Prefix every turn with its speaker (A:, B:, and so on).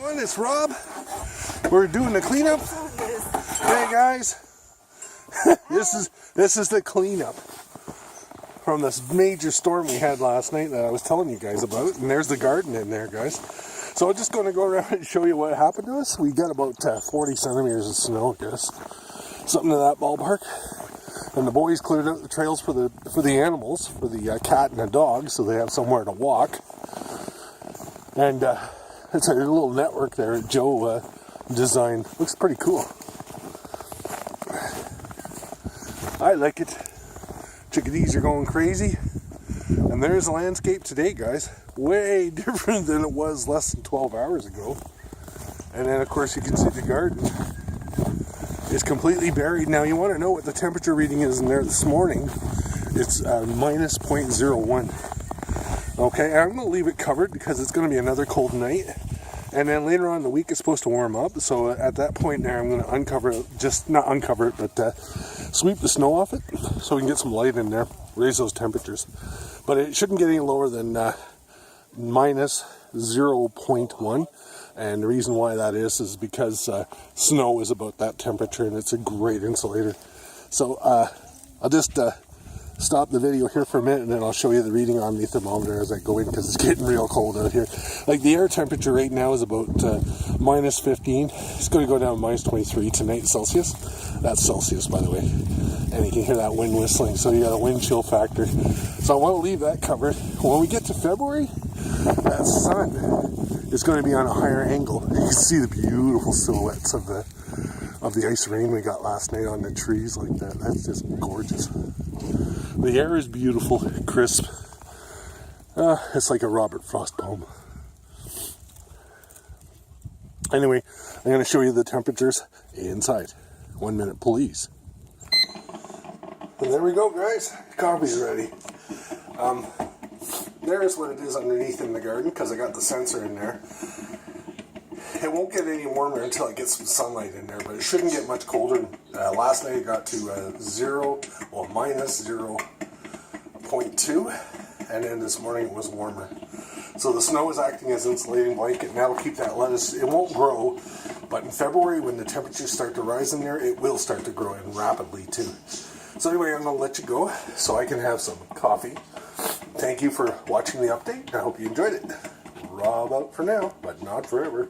A: It's Rob. We're doing the cleanup. Hey guys, this is the cleanup from this major storm we had last night that I was telling you guys about. And there's the garden in there, guys. So I'm just going to go around and show you what happened to us. We got about 40 centimeters of snow, I guess, something to that ballpark. And the boys cleared out the trails for the animals, for the cat and the dog, so they have somewhere to walk. And it's a little network there that Joe designed. Looks pretty cool. I like it. Chickadees are going crazy. And there's the landscape today, guys. Way different than it was less than 12 hours ago. And then, of course, you can see the garden is completely buried. Now, you want to know what the temperature reading is in there this morning. It's minus 0.01. Okay, I'm going to leave it covered because it's going to be another cold night. And then later on in the week, it's supposed to warm up. So at that point there, I'm going to uncover it, just not uncover it, but sweep the snow off it so we can get some light in there, raise those temperatures. But it shouldn't get any lower than minus 0.1. And the reason why that is because snow is about that temperature and it's a great insulator. So I'll just stop the video here for a minute and then I'll show you the reading on the thermometer as I go in because it's getting real cold out here. Like the air temperature right now is about minus 15. It's going to go down to minus 23 tonight Celsius. That's Celsius, by the way. And you can hear that wind whistling, so you got a wind chill factor. So I want to leave that covered. When we get to February, that sun is going to be on a higher angle. You can see the beautiful silhouettes of the ice rain we got last night on the trees like that. That's just gorgeous. The air is beautiful, crisp. It's like a Robert Frost poem. Anyway, I'm going to show you the temperatures inside. 1 minute, please. And there we go, guys. Coffee's ready. There's what it is underneath in the garden because I got the sensor in there. It won't get any warmer until I get some sunlight in there, but it shouldn't get much colder. Last night it got to minus 0.2, and then this morning it was warmer. So the snow is acting as an insulating blanket, and that'll keep that lettuce. It won't grow, but in February when the temperatures start to rise in there, it will start to grow and rapidly too. So anyway, I'm going to let you go so I can have some coffee. Thank you for watching the update. I hope you enjoyed it. Rob out for now, but not forever.